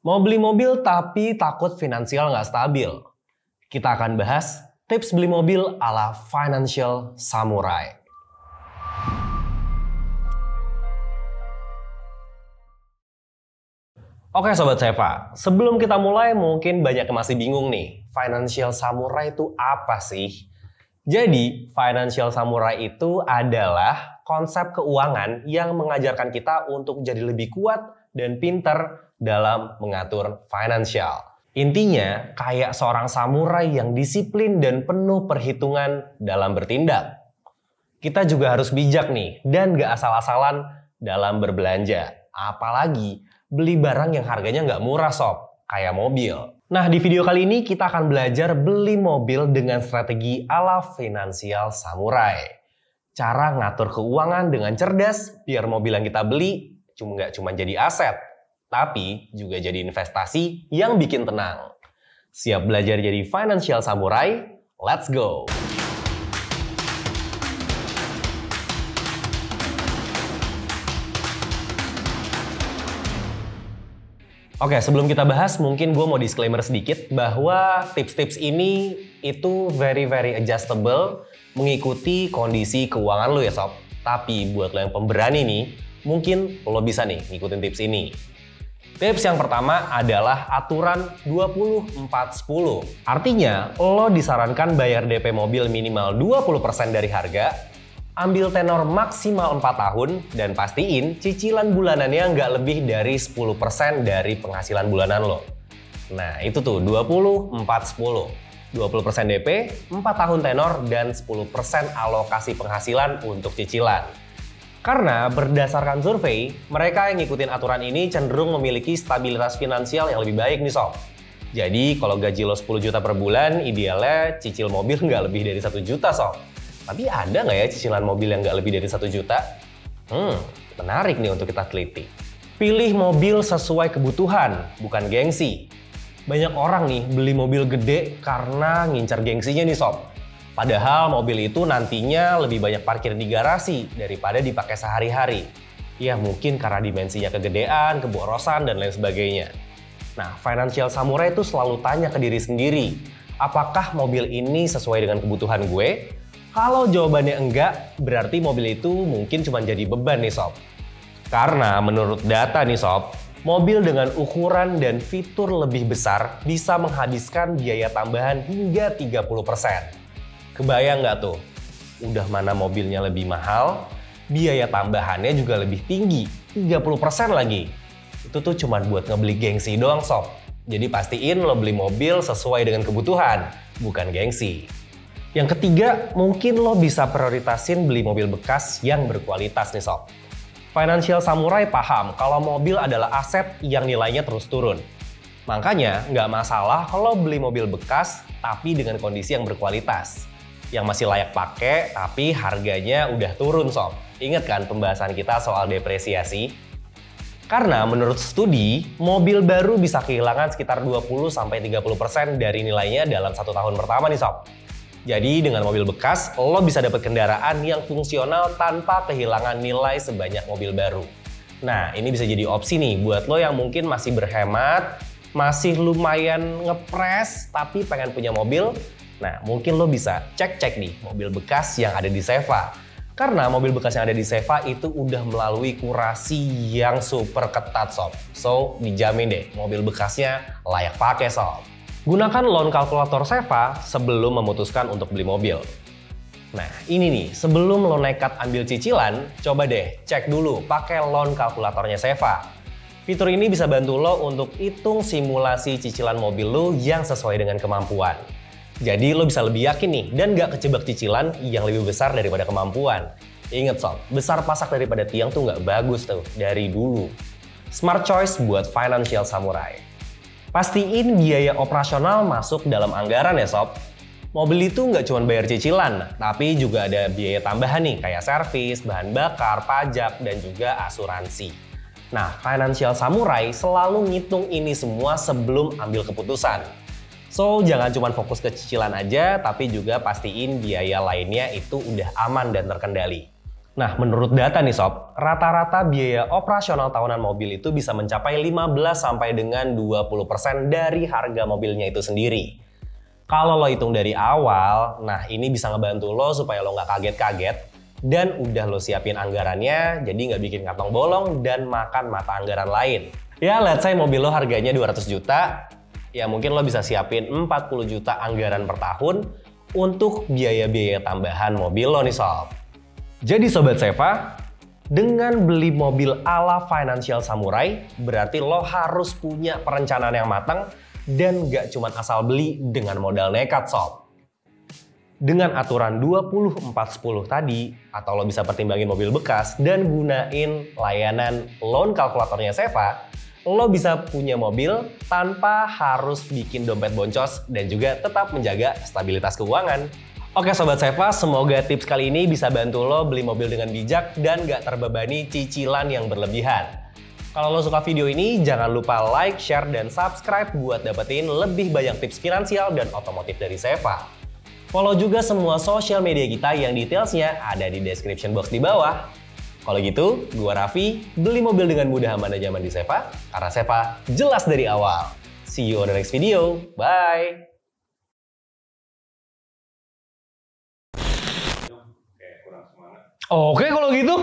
Mau beli mobil tapi takut finansial nggak stabil? Kita akan bahas tips beli mobil ala Financial Samurai. Oke Sobat Seva, sebelum kita mulai mungkin banyak yang masih bingung nih, Financial Samurai itu apa sih? Jadi, Financial Samurai itu adalah konsep keuangan yang mengajarkan kita untuk jadi lebih kuat dan pintar dalam mengatur finansial. Intinya, kayak seorang samurai yang disiplin dan penuh perhitungan dalam bertindak. Kita juga harus bijak nih, dan gak asal-asalan dalam berbelanja. Apalagi beli barang yang harganya nggak murah sob, kayak mobil. Nah, di video kali ini kita akan belajar beli mobil dengan strategi ala Financial Samurai. Cara ngatur keuangan dengan cerdas, biar mobil yang kita beli nggak cuma jadi aset, tapi juga jadi investasi yang bikin tenang. Siap belajar jadi Financial Samurai? Let's go! Oke, sebelum kita bahas, mungkin gue mau disclaimer sedikit bahwa tips-tips ini itu very adjustable mengikuti kondisi keuangan lo ya sob. Tapi buat lo yang pemberani nih, mungkin lo bisa nih ngikutin tips ini. Tips yang pertama adalah aturan 20-40. Artinya, lo disarankan bayar DP mobil minimal 20% dari harga, ambil tenor maksimal 4 tahun, dan pastiin cicilan bulanannya nggak lebih dari 10% dari penghasilan bulanan lo. Nah, itu tuh 20-40. 20% DP, 4 tahun tenor, dan 10% alokasi penghasilan untuk cicilan. Karena berdasarkan survei, mereka yang ngikutin aturan ini cenderung memiliki stabilitas finansial yang lebih baik nih sob. Jadi, kalau gaji lo 10 juta per bulan, idealnya cicil mobil nggak lebih dari 1 juta sob. Tapi ada nggak ya cicilan mobil yang nggak lebih dari 1 juta? Menarik nih untuk kita teliti. Pilih mobil sesuai kebutuhan, bukan gengsi. Banyak orang nih beli mobil gede karena ngincar gengsinya nih sob. Padahal mobil itu nantinya lebih banyak parkir di garasi daripada dipakai sehari-hari. Ya mungkin karena dimensinya kegedean, keborosan, dan lain sebagainya. Nah, Financial Samurai itu selalu tanya ke diri sendiri, apakah mobil ini sesuai dengan kebutuhan gue? Kalau jawabannya enggak, berarti mobil itu mungkin cuma jadi beban nih sob. Karena menurut data nih sob, mobil dengan ukuran dan fitur lebih besar bisa menghabiskan biaya tambahan hingga 30%. Kebayang nggak tuh? Udah mana mobilnya lebih mahal, biaya tambahannya juga lebih tinggi, 30% lagi. Itu tuh cuma buat ngebeli gengsi doang sob. Jadi pastiin lo beli mobil sesuai dengan kebutuhan, bukan gengsi. Yang ketiga, mungkin lo bisa prioritasin beli mobil bekas yang berkualitas nih sob. Financial Samurai paham kalau mobil adalah aset yang nilainya terus turun. Makanya nggak masalah kalau beli mobil bekas tapi dengan kondisi yang berkualitas. Yang masih layak pakai tapi harganya udah turun sob. Ingat kan pembahasan kita soal depresiasi? Karena menurut studi, mobil baru bisa kehilangan sekitar 20-30% dari nilainya dalam 1 tahun pertama nih sob. Jadi dengan mobil bekas, lo bisa dapat kendaraan yang fungsional tanpa kehilangan nilai sebanyak mobil baru. Nah, ini bisa jadi opsi nih buat lo yang mungkin masih berhemat, masih lumayan ngepres, tapi pengen punya mobil. Nah, mungkin lo bisa cek-cek nih mobil bekas yang ada di Seva. Karena mobil bekas yang ada di Seva itu udah melalui kurasi yang super ketat sob. So, dijamin deh mobil bekasnya layak pakai sob. Gunakan loan kalkulator Seva sebelum memutuskan untuk beli mobil. Nah, ini nih, sebelum lo nekat ambil cicilan, coba deh cek dulu pakai loan kalkulatornya Seva. Fitur ini bisa bantu lo untuk hitung simulasi cicilan mobil lo yang sesuai dengan kemampuan. Jadi lo bisa lebih yakin nih dan gak kejebak cicilan yang lebih besar daripada kemampuan. Ingat sob, besar pasak daripada tiang tuh gak bagus tuh dari dulu. Smart choice buat Financial Samurai. Pastiin biaya operasional masuk dalam anggaran ya sob. Mobil itu nggak cuma bayar cicilan, tapi juga ada biaya tambahan nih kayak servis, bahan bakar, pajak, dan juga asuransi. Nah, Financial Samurai selalu ngitung ini semua sebelum ambil keputusan. So, jangan cuma fokus ke cicilan aja, tapi juga pastiin biaya lainnya itu udah aman dan terkendali. Nah, menurut data nih sob, rata-rata biaya operasional tahunan mobil itu bisa mencapai 15 sampai dengan 20% dari harga mobilnya itu sendiri. Kalau lo hitung dari awal, nah ini bisa ngebantu lo supaya lo nggak kaget-kaget dan udah lo siapin anggarannya jadi nggak bikin kantong bolong dan makan mata anggaran lain. Ya, let's say mobil lo harganya 200 juta, ya mungkin lo bisa siapin 40 juta anggaran per tahun untuk biaya-biaya tambahan mobil lo nih sob. Jadi Sobat Seva, dengan beli mobil ala Financial Samurai, berarti lo harus punya perencanaan yang matang dan gak cuma asal beli dengan modal nekat sob. Dengan aturan 20-40-10 tadi, atau lo bisa pertimbangin mobil bekas dan gunain layanan loan kalkulatornya Seva, lo bisa punya mobil tanpa harus bikin dompet boncos dan juga tetap menjaga stabilitas keuangan. Oke Sobat Seva, semoga tips kali ini bisa bantu lo beli mobil dengan bijak dan gak terbebani cicilan yang berlebihan. Kalau lo suka video ini, jangan lupa like, share, dan subscribe buat dapetin lebih banyak tips finansial dan otomotif dari Seva. Follow juga semua sosial media kita yang detailsnya ada di description box di bawah. Kalau gitu, gua Raffi, beli mobil dengan mudah aman dan nyaman di Seva, karena Seva jelas dari awal. See you on the next video, bye! Oke kalau gitu.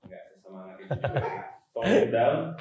Nggak semangat itu juga. Tone it down.